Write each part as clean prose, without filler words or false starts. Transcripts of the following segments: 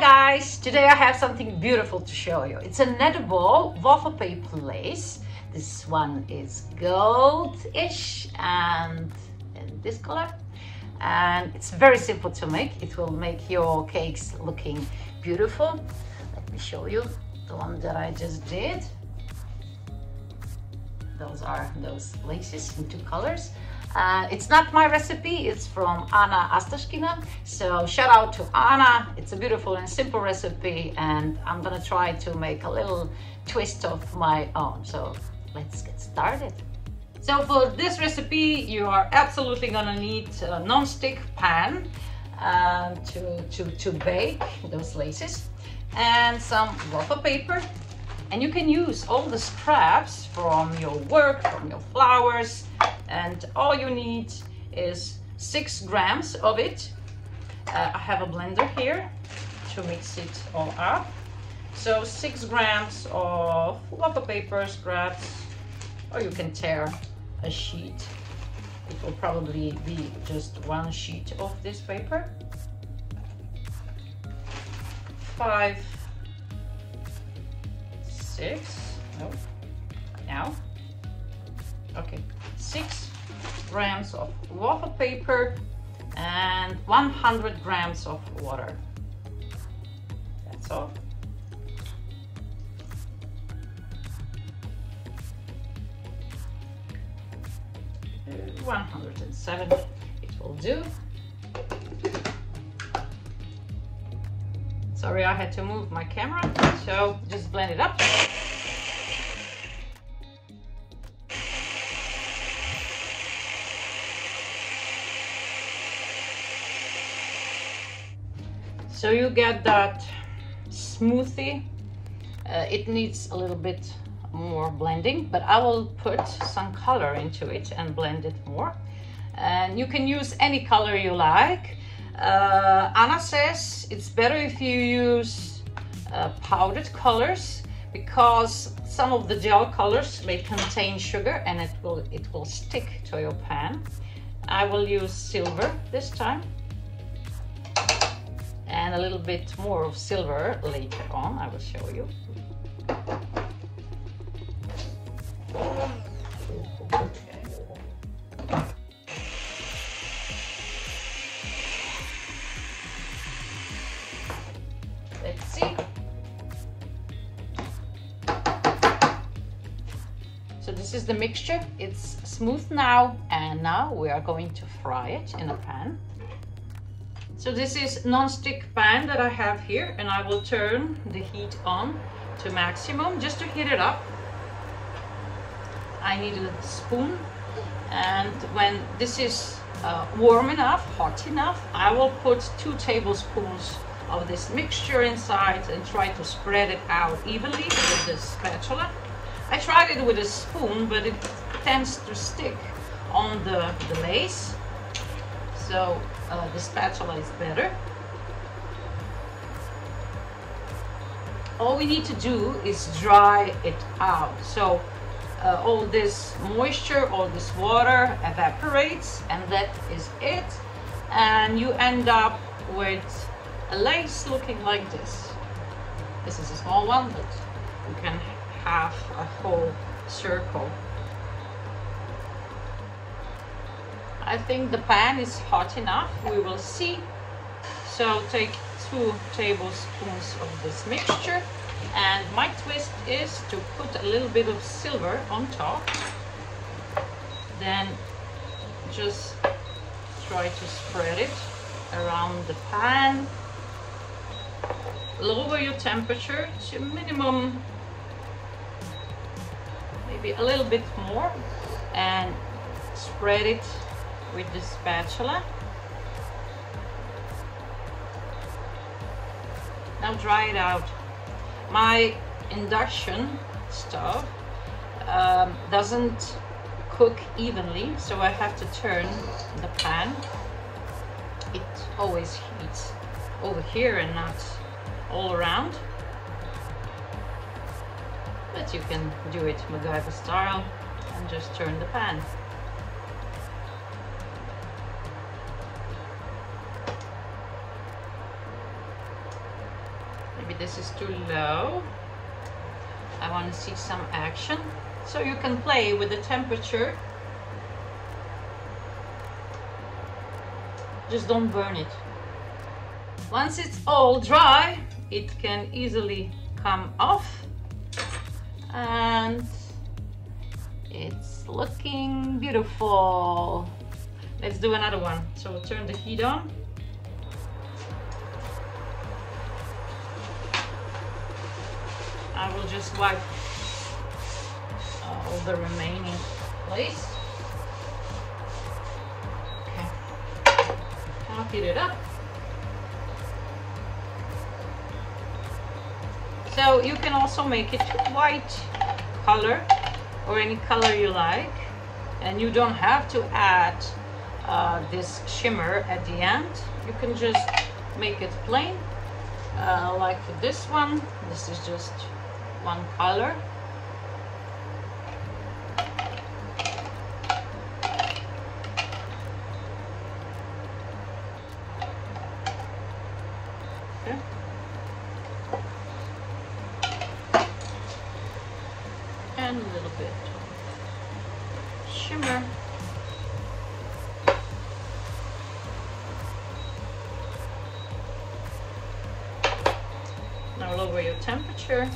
guys, today I have something beautiful to show you. It's an edible wafer paper lace. This one is gold-ish and in this color, and it's very simple to make. It will make your cakes looking beautiful. Let me show you the one that I just did. Those are those laces in 2 colors. It's not my recipe, it's from Anna Astashkina. So shout out to Anna. It's a beautiful and simple recipe, and I'm gonna try to make a little twist of my own. So let's get started. So for this recipe, you are absolutely gonna need a non-stick pan to bake those laces, and some wafer paper. And you can use all the scraps from your work, from your flowers, and all you need is 6 grams of it. I have a blender here to mix it all up. So 6 grams of wafer paper scraps, or you can tear a sheet. It will probably be just 1 sheet of this paper. 5, 6, no, now, okay, 6 grams of wafer paper and 100 grams of water. That's all. Uh, 107, it will do. Sorry, I had to move my camera, so just blend it up. So you get that smoothie. It needs a little bit more blending, but I will put some color into it and blend it more. And you can use any color you like. Anna says it's better if you use powdered colors, because some of the gel colors may contain sugar and it will stick to your pan. I will use silver this time, and a little bit more of silver later on. I will show you. Let's see. So this is the mixture. It's smooth now, and now we are going to fry it in a pan. So this is non-stick pan that I have here, and I will turn the heat on to maximum just to heat it up. I need a spoon, and when this is warm enough, hot enough, I will put 2 tablespoons of this mixture inside and try to spread it out evenly with the spatula. I tried it with a spoon, but it tends to stick on the lace, so the spatula is better. All we need to do is dry it out. So all this moisture, all this water evaporates, and that is it. And you end up with a lace looking like this. This is a small one, but you can have a whole circle. I think the pan is hot enough. We will see. So take 2 tablespoons of this mixture, and my twist is to put a little bit of silver on top. Then just try to spread it around the pan. Lower your temperature to minimum, maybe a little bit more, and spread it with the spatula. Now dry it out. My induction stove doesn't cook evenly, so I have to turn the pan. It always heats over here and not all around, but you can do it MacGyver style and just turn the pan. this is too low. I want to see some action. So you can play with the temperature. Just don't burn it. Once it's all dry, it can easily come off. And it's looking beautiful. Let's do another one. So we'll turn the heat on. I will just wipe all the remaining place. Okay. I'll heat it up. So you can also make it white color or any color you like, and you don't have to add this shimmer at the end. You can just make it plain, like for this one. This is just one color. Okay. And a little bit of shimmer. Now lower your temperature.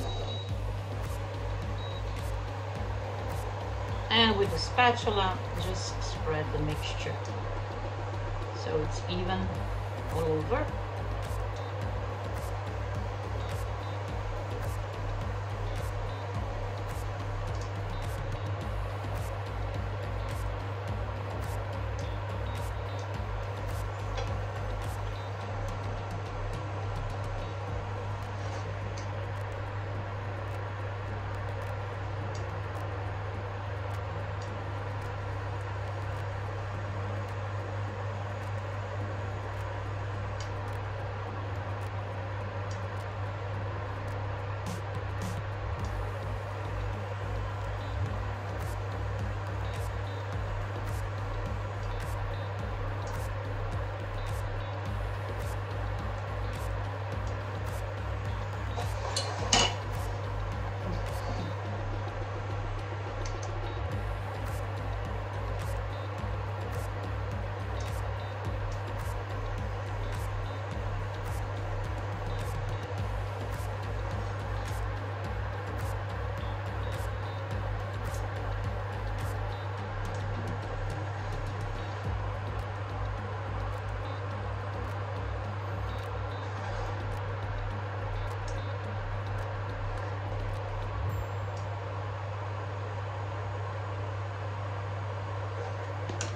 And with the spatula, just spread the mixture so it's even all over.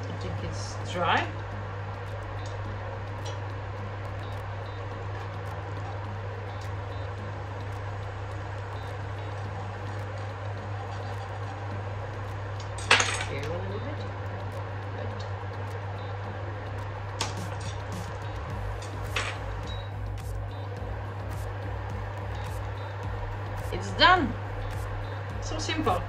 I think it's dry. Here a little bit. Good. It's done. So simple.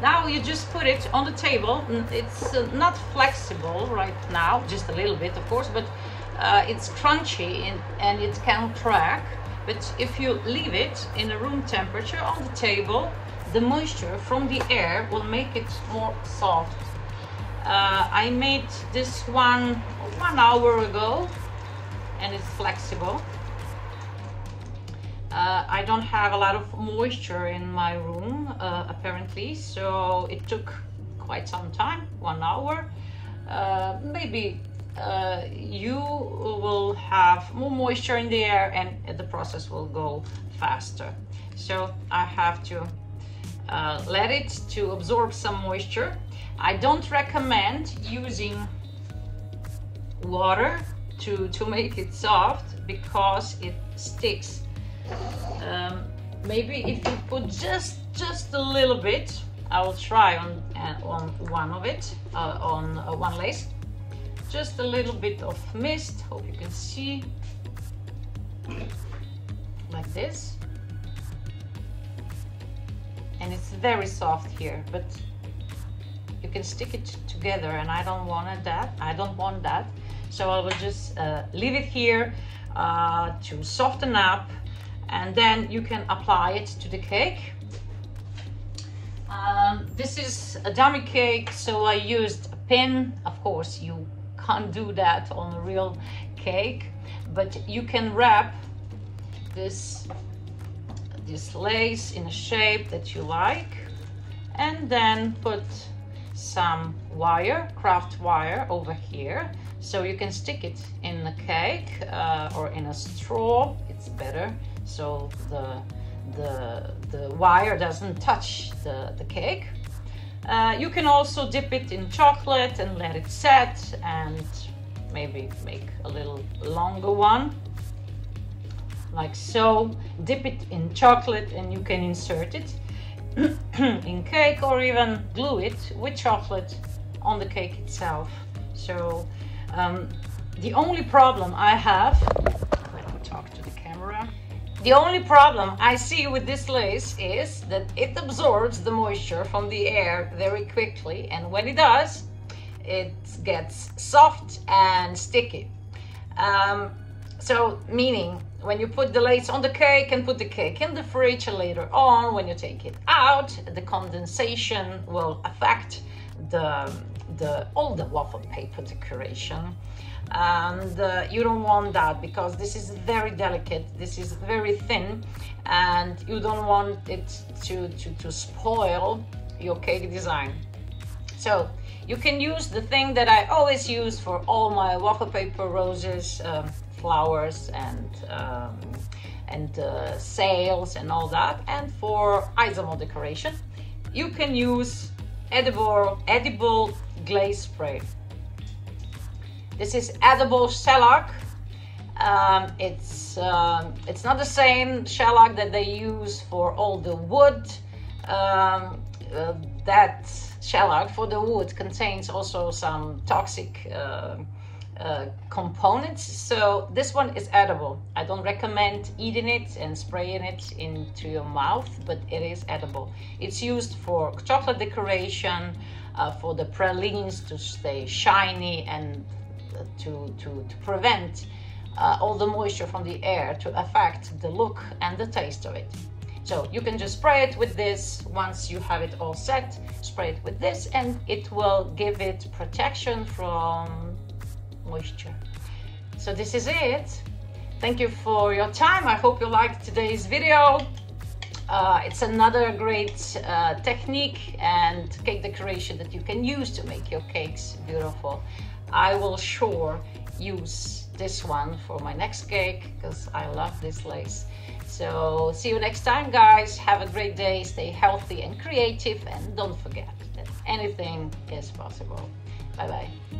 Now you just put it on the table. It's not flexible right now, just a little bit of course, but it's crunchy and it can crack. But if you leave it in a room temperature on the table, the moisture from the air will make it more soft. I made this one 1 hour ago and it's flexible. I don't have a lot of moisture in my room apparently, so it took quite some time, 1 hour. Maybe you will have more moisture in the air and the process will go faster. So I have to let it to absorb some moisture. I don't recommend using water to make it soft because it sticks. Maybe if you put just a little bit, I will try on one of it, on one lace, just a little bit of mist. Hope you can see, like this, and it's very soft here, but you can stick it together, and I don't want that. So I will just leave it here to soften up, and then you can apply it to the cake. This is a dummy cake, so I used a pin. Of course, you can't do that on a real cake, but you can wrap this lace in a shape that you like, and then put some wire, craft wire, over here, so you can stick it in the cake or in a straw. It's better, so the wire doesn't touch the cake. You can also dip it in chocolate and let it set, and maybe make a little longer one, like so. Dip it in chocolate and you can insert it in cake, or even glue it with chocolate on the cake itself. So the only problem I have, let me talk to the camera. The only problem I see with this lace is that it absorbs the moisture from the air very quickly, and when it does, it gets soft and sticky. So meaning, when you put the lace on the cake and put the cake in the fridge, later on when you take it out, the condensation will affect all the waffle paper decoration, and you don't want that, because this is very delicate, this is very thin, and you don't want it to spoil your cake design. So you can use the thing that I always use for all my waffle paper roses, flowers, and sails and all that. And for isomo decoration, you can use edible glaze spray. This is edible shellac. It's not the same shellac that they use for all the wood. That shellac for the wood contains also some toxic components, so this one is edible. I don't recommend eating it and spraying it into your mouth, but it is edible. It's used for chocolate decoration, for the pralines to stay shiny, and to prevent all the moisture from the air to affect the look and the taste of it. So you can just spray it with this. Once you have it all set, spray it with this, and it will give it protection from moisture. So this is it. Thank you for your time. I hope you liked today's video. It's another great technique and cake decoration that you can use to make your cakes beautiful. I will sure use this one for my next cake, because I love this lace. So see you next time, guys. Have a great day, stay healthy and creative, and don't forget that anything is possible. Bye bye.